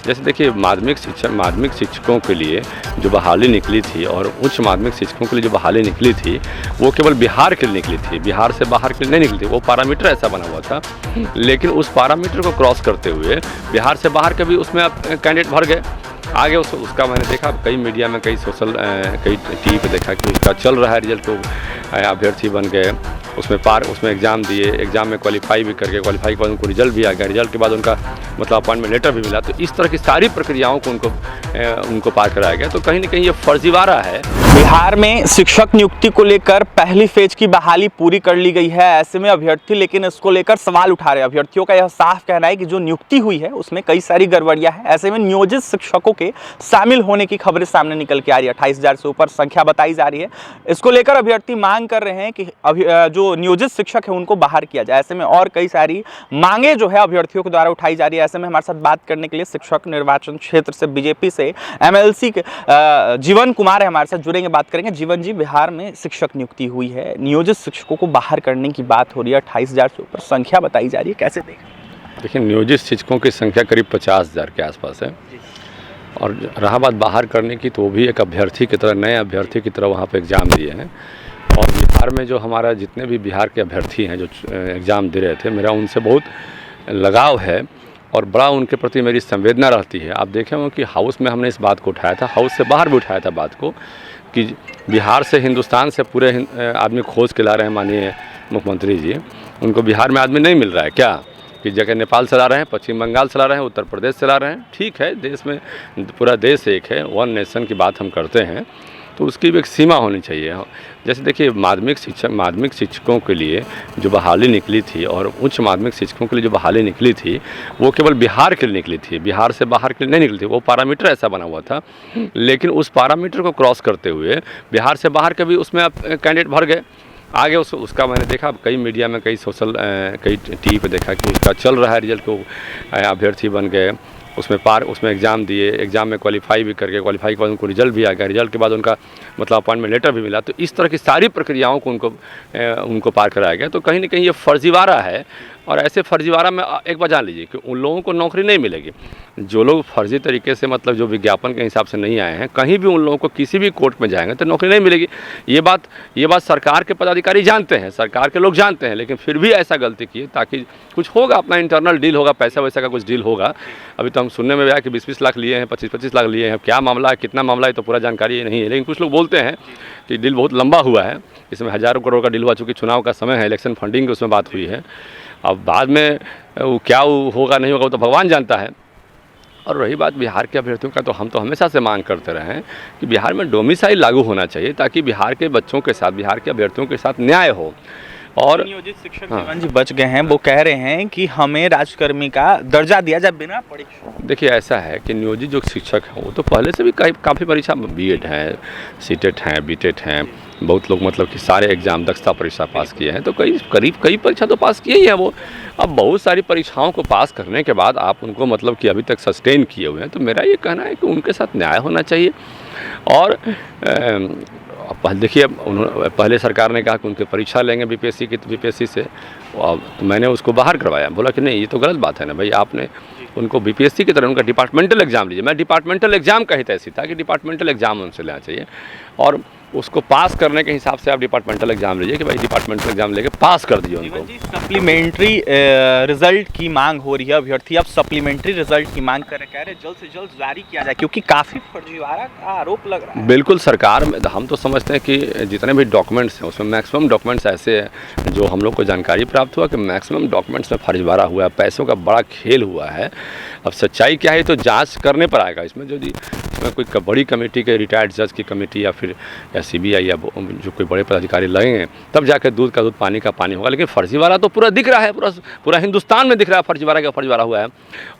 जैसे देखिए माध्यमिक शिक्षकों के लिए जो बहाली निकली थी और उच्च माध्यमिक शिक्षकों के लिए जो बहाली निकली थी वो केवल बिहार के लिए निकली थी, बिहार से बाहर के लिए नहीं निकली थी। वो पैरामीटर ऐसा बना हुआ था, लेकिन उस पैरामीटर को क्रॉस करते हुए बिहार से बाहर के भी उसमें कैंडिडेट भर गए आगे। उसका मैंने देखा कई मीडिया में, कई टीवी पे देखा कि उसका चल रहा है रिजल्ट, तो अभ्यर्थी बन गए, उसमें एग्ज़ाम दिए, एग्ज़ाम में क्वालिफाई भी करके, क्वालिफाई के बाद उनको रिजल्ट भी आ गया, रिजल्ट के बाद उनका मतलब अपॉइंटमेंट लेटर भी मिला। तो इस तरह की सारी प्रक्रियाओं को उनको पार कराया गया। तो कहीं ना कहीं ये फर्जीवाड़ा है। बिहार में शिक्षक नियुक्ति को लेकर पहली फेज की बहाली पूरी कर ली गई है। ऐसे में अभ्यर्थी लेकिन इसको लेकर सवाल उठा रहे हैं। अभ्यर्थियों का यह साफ कहना है कि जो नियुक्ति हुई है उसमें कई सारी गड़बड़ियां हैं। ऐसे में नियोजित शिक्षकों के शामिल होने की खबरें सामने निकल के आ रही है। 28,000 से ऊपर संख्या बताई जा रही है। इसको लेकर अभ्यर्थी मांग कर रहे हैं कि जो नियोजित शिक्षक है उनको बाहर किया जाए। ऐसे में और कई सारी मांगे जो है अभ्यर्थियों के द्वारा उठाई जा रही है। ऐसे में हमारे साथ बात करने के लिए शिक्षक निर्वाचन क्षेत्र से बीजेपी से MLC के जीवन कुमार है हमारे साथ, जुड़ेंगे, बात करेंगे। जीवन जी, बिहार में शिक्षक नियुक्ति हुई है, नियोजित शिक्षकों को बाहर करने की बात हो रही है, 28,000 से ऊपर संख्या बताई जा रही है, कैसे देखें? देखिए, नियोजित शिक्षकों की संख्या करीब 50,000 के आसपास है। और रहा बात बाहर करने की, तो वो भी एक अभ्यर्थी की तरह, नए अभ्यर्थी की तरह वहाँ पे एग्ज़ाम दिए हैं। और बिहार में जो हमारा जितने भी बिहार के अभ्यर्थी हैं जो एग्ज़ाम दे रहे थे, मेरा उनसे बहुत लगाव है और बड़ा उनके प्रति मेरी संवेदना रहती है। आप देखें हो कि हाउस में हमने इस बात को उठाया था, हाउस से बाहर भी उठाया था बात को, कि बिहार से, हिंदुस्तान से पूरे आदमी खोज के ला रहे हैं माननीय मुख्यमंत्री जी। उनको बिहार में आदमी नहीं मिल रहा है क्या? कि जगह नेपाल से ला रहे हैं, पश्चिम बंगाल से ला रहे हैं, उत्तर प्रदेश से ला रहे हैं। ठीक है, देश में पूरा देश एक है, वन नेशन की बात हम करते हैं, तो उसकी भी एक सीमा होनी चाहिए। जैसे देखिए, माध्यमिक शिक्षकों के लिए जो बहाली निकली थी और उच्च माध्यमिक शिक्षकों के लिए जो बहाली निकली थी वो केवल बिहार के लिए निकली थी, बिहार से बाहर के लिए नहीं निकली थी। वो पैरामीटर ऐसा बना हुआ था, लेकिन उस पैरामीटर को क्रॉस करते हुए बिहार से बाहर के भी उसमें कैंडिडेट भर गए आगे। उसका मैंने देखा कई मीडिया में, कई टीवी पे देखा कि उसका चल रहा है रिजल्ट, तो अभ्यर्थी बन गए, उसमें एग्ज़ाम दिए, एग्ज़ाम में क्वालिफाई भी करके, क्वालिफाई के बाद उनको रिजल्ट भी आ गया, रिजल्ट के बाद उनका मतलब अपॉइंटमेंट लेटर भी मिला। तो इस तरह की सारी प्रक्रियाओं को उनको पार कराया गया। तो कहीं ना कहीं ये फर्जीवाड़ा है। और ऐसे फर्जीवाड़ा में एक बात जान लीजिए कि उन लोगों को नौकरी नहीं मिलेगी जो लोग फर्जी तरीके से, मतलब जो विज्ञापन के हिसाब से नहीं आए हैं। कहीं भी उन लोगों को किसी भी कोर्ट में जाएंगे तो नौकरी नहीं मिलेगी। ये बात सरकार के पदाधिकारी जानते हैं, सरकार के लोग जानते हैं, लेकिन फिर भी ऐसा गलती किए ताकि कुछ होगा, अपना इंटरनल डील होगा, पैसा वैसा का कुछ डील होगा। अभी तो हम सुनने में आया कि 20-20 लाख लिए हैं, 25-25 लाख लिए हैं। क्या मामला है, कितना मामला है, तो पूरा जानकारी नहीं है, लेकिन कुछ लोग बोलते हैं कि डील बहुत लंबा हुआ है, इसमें हज़ारों करोड़ का डील हुआ। चूँकि चुनाव का समय है, इलेक्शन फंडिंग की उसमें बात हुई है। अब बाद में क्या होगा नहीं होगा वो तो भगवान जानता है। और रही बात बिहार के अभ्यर्थियों का, तो हम तो हमेशा से मांग करते रहे हैं कि बिहार में डोमिसाइल लागू होना चाहिए ताकि बिहार के बच्चों के साथ, बिहार के अभ्यर्थियों के साथ न्याय हो। और नियोजित शिक्षक जीवन जी बच गए हैं, वो कह रहे हैं कि हमें राजकर्मी का दर्जा दिया जाए बिना परीक्षा। देखिए, ऐसा है कि नियोजित जो शिक्षक हैं वो तो पहले से भी काफ़ी परीक्षा, BEd हैं, CTET हैं, BTET हैं, बहुत लोग मतलब कि सारे एग्ज़ाम, दक्षता परीक्षा पास किए हैं। तो कई परीक्षा तो पास किए ही हैं वो। अब बहुत सारी परीक्षाओं को पास करने के बाद आप उनको मतलब कि अभी तक सस्टेन किए हुए हैं, तो मेरा ये कहना है कि उनके साथ न्याय होना चाहिए। और देखिए, पहले सरकार ने कहा कि उनकी परीक्षा लेंगे BPSC से, तो मैंने उसको बाहर करवाया। बोला कि नहीं, ये तो गलत बात है ना भाई, आपने उनको BPSC की तरह उनका डिपार्टमेंटल एग्ज़ाम लीजिए। मैं डिपार्टमेंटल एग्ज़ाम का ही तैसी था कि डिपार्टमेंटल एग्ज़ाम उनसे लेना चाहिए और उसको पास करने के हिसाब से आप डिपार्टमेंटल एग्ज़ाम लीजिए कि भाई डिपार्टमेंटल एग्ज़ाम लेके पास कर दिए उनको। सप्लीमेंट्री रिजल्ट की मांग हो रही है, अभ्यर्थी अब सप्लीमेंट्री रिजल्ट की मांग कर रहे हैं, जल्द से जल्द जारी किया जाए, क्योंकि काफ़ी फर्जीवाड़ा का आरोप लग रहा है। बिल्कुल, सरकार में हम तो समझते हैं कि जितने भी डॉक्यूमेंट्स हैं उसमें मैक्सिमम डॉक्यूमेंट्स ऐसे हैं, जो हम लोग को जानकारी प्राप्त हुआ कि मैक्सिमम डॉक्यूमेंट्स में फर्जीवाड़ा हुआ है, पैसों का बड़ा खेल हुआ है। अब सच्चाई क्या है तो जांच करने पर आएगा। इसमें जो कोई बड़ी कमेटी के, रिटायर्ड जज की कमेटी या फिर CBI या जो कोई बड़े पदाधिकारी लगेंगे, तब जाकर दूध का दूध पानी का पानी होगा। लेकिन फर्जीवाड़ा तो पूरा दिख रहा है, पूरा हिंदुस्तान में दिख रहा है फर्जीवाड़ा हुआ है।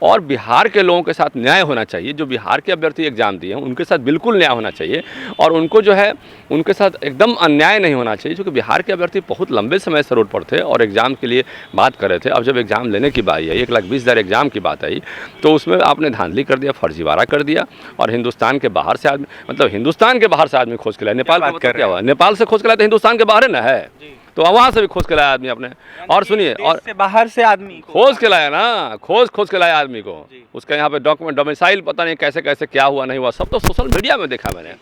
और बिहार के लोगों के साथ न्याय होना चाहिए। जो बिहार के अभ्यर्थी एग्ज़ाम दिए हैं उनके साथ बिल्कुल न्याय होना चाहिए और उनको जो है उनके साथ एकदम अन्याय नहीं होना चाहिए। क्योंकि बिहार के अभ्यर्थी बहुत लंबे समय से रोड पर थे और एग्ज़ाम के लिए बात कर रहे थे। अब जब एग्ज़ाम लेने की बात आई, 1,20,000 एग्ज़ाम की बात आई, तो उसमें आपने धांधली कर दिया, फर्जीवाड़ा कर दिया। और हिंदुस्तान के बाहर से आदमी, मतलब हिंदुस्तान के बाहर से आदमी खोज के लाया। नेपाल क्या हुआ, नेपाल से खोज के लाया तो हिंदुस्तान के बाहर है ना है। तो वहाँ से भी खोज के लाया आदमी अपने। और सुनिए, और से बाहर से आदमी खोज के लाया ना, खोज के लाया आदमी को, उसका यहाँ पे डॉक्यूमेंट डोमिसाइल पता नहीं कैसे कैसे क्या हुआ नहीं हुआ, सब तो सोशल मीडिया में देखा मैंने।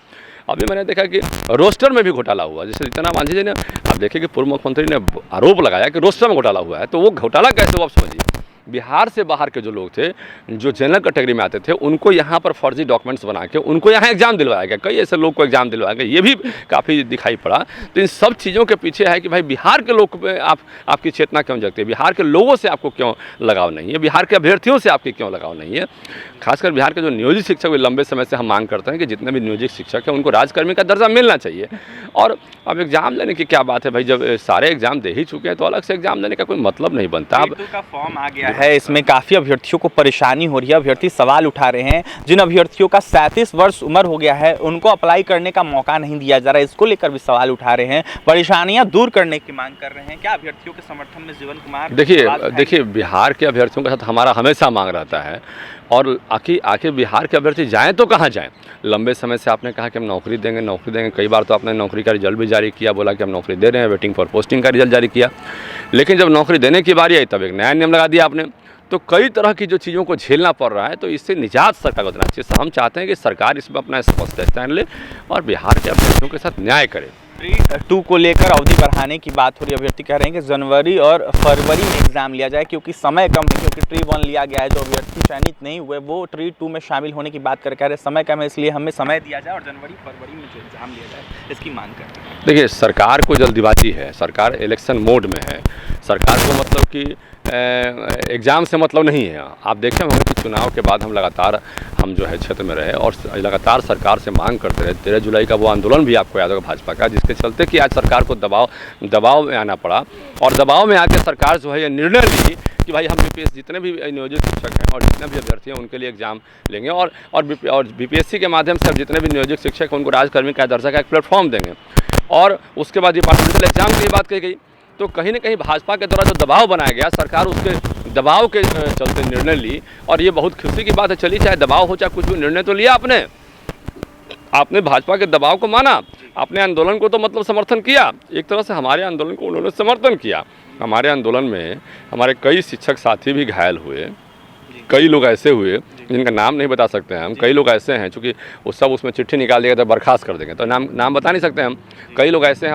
अभी मैंने देखा कि रोस्टर में भी घोटाला हुआ, जैसे जितना मांझी जी ने, आप देखिए कि पूर्व मुख्यमंत्री ने आरोप लगाया कि रोस्टर में घोटाला हुआ है, तो वो घोटाला कैसे हुआ आप समझिए। बिहार से बाहर के जो लोग थे, जो जनरल कैटेगरी में आते थे, उनको यहाँ पर फर्जी डॉक्यूमेंट्स बना के उनको यहाँ एग्जाम दिलवाया गया, कई ऐसे लोग को एग्जाम दिलवाया गया, ये भी काफ़ी दिखाई पड़ा। तो इन सब चीज़ों के पीछे है कि भाई बिहार के लोग पे आपकी चेतना क्यों जगती है, बिहार के लोगों से आपको क्यों लगाव नहीं है, बिहार के अभ्यर्थियों से आपकी क्यों लगाव नहीं है। खासकर बिहार के जो नियोजित शिक्षक, लंबे समय से हम मांग करते हैं कि जितने भी नियोजित शिक्षक हैं उनको राजकर्मी का दर्जा मिलना चाहिए। और अब एग्जाम लेने की क्या बात है भाई, जब सारे एग्जाम दे ही चुके हैं तो अलग से एग्जाम देने का कोई मतलब नहीं बनता। अब का फॉर्म आ गया है, इसमें काफ़ी अभ्यर्थियों को परेशानी हो रही है, अभ्यर्थी सवाल उठा रहे हैं। जिन अभ्यर्थियों का 37 वर्ष उम्र हो गया है उनको अप्लाई करने का मौका नहीं दिया जा रहा है, इसको लेकर भी सवाल उठा रहे हैं, परेशानियां दूर करने की मांग कर रहे हैं। क्या अभ्यर्थियों के समर्थन में जीवन कुमार? देखिए बिहार के अभ्यर्थियों के साथ हमारा हमेशा मांग रहता है, और आखिर बिहार के अभ्यर्थी जाएँ तो कहाँ जाएँ। लंबे समय से आपने कहा कि हम नौकरी देंगे, कई बार तो आपने नौकरी का रिजल्ट भी जारी किया, बोला कि हम नौकरी दे रहे हैं, वेटिंग फॉर पोस्टिंग का रिजल्ट जारी किया, लेकिन जब नौकरी देने की बारी आई तब एक नया नियम लगा दिया आपने। तो कई तरह की जो चीज़ों को झेलना पड़ रहा है, तो इससे निजात सरकार को देना चाहिए। हम चाहते हैं कि सरकार इसमें अपना स्पष्ट स्टैंड ले और बिहार के अभ्यर्थियों के साथ न्याय करे। ट्री 2 को लेकर अवधि बढ़ाने की बात हो रही है, अभ्यर्थी कह रहे हैं कि जनवरी और फरवरी में एग्जाम लिया जाए, क्योंकि समय कम है, क्योंकि ट्री 1 लिया गया है, जो अभ्यर्थी चयनित नहीं हुए वो ट्री 2 में शामिल होने की बात कर कह रहे हैं समय कम है, इसलिए हमें समय दिया जाए और जनवरी फरवरी में जो एग्जाम लिया जाए, इसकी मांग कर रहे हैं। देखिए सरकार को जल्दीबाजी है, सरकार इलेक्शन मोड में है, सरकार को मतलब कि एग्ज़ाम से मतलब नहीं है। आप देखें होंगे कि चुनाव के बाद हम लगातार जो है क्षेत्र में रहे और लगातार सरकार से मांग करते रहे। 13 जुलाई का वो आंदोलन भी आपको याद होगा भाजपा का, जिसके चलते कि आज सरकार को दबाव में आना पड़ा, और दबाव में आकर सरकार जो है ये निर्णय ली कि भाई हम बीपीएससी जितने भी नियोजित शिक्षक हैं और जितने भी अभ्यर्थी हैं उनके लिए एग्जाम लेंगे, और बीपीएससी के माध्यम से अब जितने भी नियोजित शिक्षक हैं उनको राजकर्मी का दर्जा का एक प्लेटफॉर्म देंगे। और उसके बाद डिपार्टमेंटल एग्जाम की बात कही गई। तो कहीं ना कहीं भाजपा के द्वारा जो दबाव बनाया गया, सरकार उसके दबाव के चलते निर्णय ली, और ये बहुत खुशी की बात है। चलिए चाहे दबाव हो चाहे कुछ भी, निर्णय तो लिया आपने भाजपा के दबाव को माना, अपने आंदोलन को तो मतलब समर्थन किया। एक तरह से हमारे आंदोलन को उन्होंने समर्थन किया। हमारे आंदोलन में हमारे कई शिक्षक साथी भी घायल हुए, कई लोग ऐसे हुए जिनका नाम नहीं बता सकते हैं हम, कई लोग ऐसे हैं चूँकि वो सब उसमें चिट्ठी निकाल देगा तो बर्खास्त कर देंगे, तो नाम बता नहीं सकते हम। कई लोग ऐसे हैं,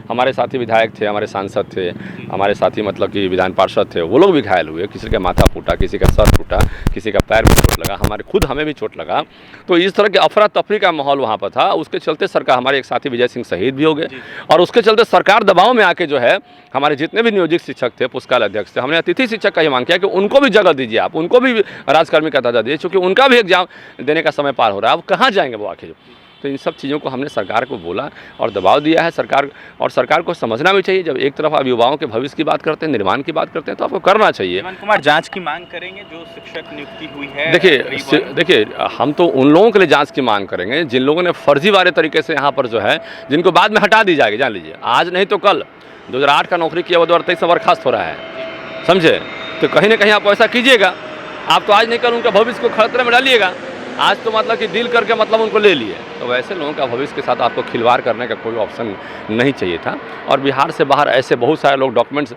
हमारे साथी विधायक थे, हमारे सांसद थे, हमारे साथी मतलब कि विधान पार्षद थे, वो लोग भी घायल हुए, किसी का माथा फूटा, किसी का सर फूटा, किसी का पैर में चोट लगा, हमें भी चोट लगा। तो इस तरह के अफरा तफरी का माहौल वहाँ पर था। उसके चलते सरकार, हमारे एक साथी विजय सिंह शहीद भी हो गए, और उसके चलते सरकार दबाव में आके जो है हमारे जितने भी नियोजित शिक्षक थे, पुस्तकालय अध्यक्ष थे, हमने अतिथि शिक्षक का ये मांग किया कि उनको भी जगह दीजिए, आप उनको भी राजकर्मी का दर्जा दीजिए, क्योंकि उनका भी एग्जाम देने का समय पार हो रहा है। अब कहाँ जाएंगे वो आखिर? तो इन सब चीज़ों को हमने सरकार को बोला और दबाव दिया है सरकार को समझना भी चाहिए। जब एक तरफ आप युवाओं के भविष्य की बात करते हैं, निर्माण की बात करते हैं, तो आपको करना चाहिए। जीवन कुमार, जांच की मांग करेंगे जो शिक्षक नियुक्ति हुई है? देखिए हम तो उन लोगों के लिए जांच की मांग करेंगे जिन लोगों ने फर्जीवाड़े तरीके से यहाँ पर जो है, जिनको बाद में हटा दी जाएगी। जान लीजिए, आज नहीं तो कल 2008 का नौकरी किया, वो 2023 से बर्खास्त हो रहा है, समझे? तो कहीं ना कहीं आप ऐसा कीजिएगा, आप तो आज नहीं कल उनका भविष्य को खतरे में डालिएगा। आज तो मतलब कि डील करके मतलब उनको ले लिए, तो वैसे लोगों का भविष्य के साथ आपको खिलवाड़ करने का कोई ऑप्शन नहीं चाहिए था। और बिहार से बाहर ऐसे बहुत सारे लोग डॉक्यूमेंट्स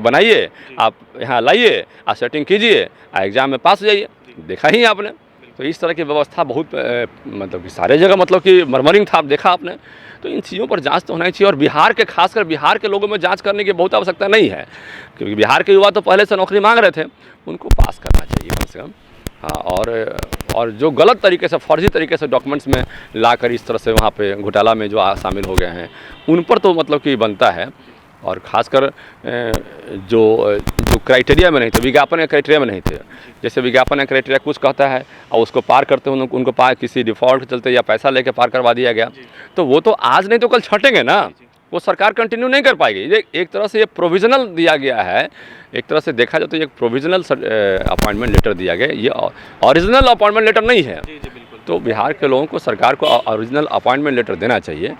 बनाइए, आप यहाँ लाइए, आप सेटिंग कीजिए, एग्जाम में पास हो जाइए। देखा ही आपने, तो इस तरह की व्यवस्था बहुत मतलब कि सारे जगह मतलब कि मर्मरिंग था, आप देखा आपने। तो इन चीज़ों पर जांच तो होना ही चाहिए, और बिहार के खासकर बिहार के लोगों में जांच करने की बहुत आवश्यकता नहीं है, क्योंकि बिहार के युवा तो पहले से नौकरी मांग रहे थे, उनको पास करना चाहिए कम से कम। हाँ, और जो गलत तरीके से, फर्जी तरीके से डॉक्यूमेंट्स में लाकर इस तरह से वहाँ पे घोटाला में जो शामिल हो गए हैं, उन पर तो मतलब कि बनता है। और ख़ासकर जो क्राइटेरिया में नहीं थे, विज्ञापन या क्राइटेरिया में नहीं थे, जैसे विज्ञापन या क्राइटेरिया कुछ कहता है और उसको पार करते हैं, उनको पार किसी डिफ़ॉल्ट के चलते या पैसा लेके पार करवा दिया गया, तो वो तो आज नहीं तो कल छटेंगे ना, वो सरकार कंटिन्यू नहीं कर पाएगी। ये एक तरह से ये प्रोविज़नल दिया गया है, एक तरह से देखा जाए तो ये प्रोविज़नल अपॉइंटमेंट लेटर दिया गया, ये ओरिजिनल अपॉइंटमेंट लेटर नहीं है। तो बिहार के लोगों को सरकार को ओरिजिनल अपॉइंटमेंट लेटर देना चाहिए,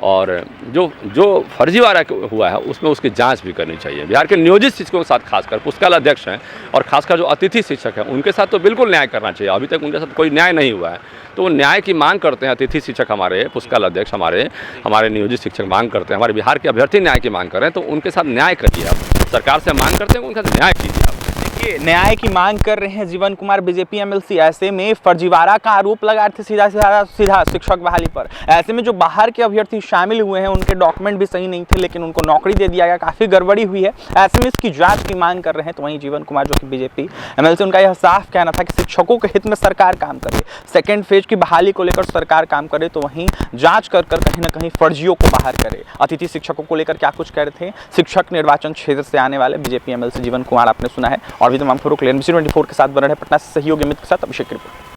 और जो फर्जीवाड़ा हुआ है उसमें उसकी जांच भी करनी चाहिए। बिहार के नियोजित शिक्षकों के साथ खासकर पुस्तकालय अध्यक्ष हैं और खासकर जो अतिथि शिक्षक हैं उनके साथ तो बिल्कुल न्याय करना चाहिए। अभी तक उनके साथ कोई न्याय नहीं हुआ है, तो वो न्याय की मांग करते हैं। अतिथि शिक्षक हमारे, पुस्तकालय अध्यक्ष हमारे नियोजित शिक्षक मांग करते हैं, हमारे बिहार के अभ्यर्थी न्याय की मांग कर रहे हैं, तो उनके साथ न्याय करिए। आप सरकार से मांग करते हैं, उनके साथ न्याय कीजिए आप। देखिए, न्याय की मांग कर रहे हैं जीवन कुमार बीजेपी एमएलसी, ऐसे में फर्जीवाड़ा का आरोप लगा रहे थे सीधा शिक्षक बहाली पर। ऐसे में जो बाहर के अभ्यर्थी शामिल हुए हैं उनके डॉक्यूमेंट भी सही नहीं थे, लेकिन उनको नौकरी दे दिया गया, काफी गड़बड़ी हुई है। ऐसे में इसकी जांच की मांग कर रहे हैं। तो वहीं जीवन कुमार जो कि बीजेपी एमएलसी, उनका यह साफ कहना था कि शिक्षकों के हित में सरकार काम करे, सेकेंड फेज की बहाली को लेकर सरकार काम करे, तो वहीं जांच कर कहीं ना कहीं फर्जियों को बाहर करे। अतिथि शिक्षकों को लेकर क्या कुछ कह रहे थे शिक्षक निर्वाचन क्षेत्र से आने वाले बीजेपी एमएलसी जीवन कुमार, आपने सुना है। और भी तमाम खबरों के लिए NBC 24 के साथ बने रहे पटना से सहयोगी मित्र के साथ अभिषेक रिपोर्ट।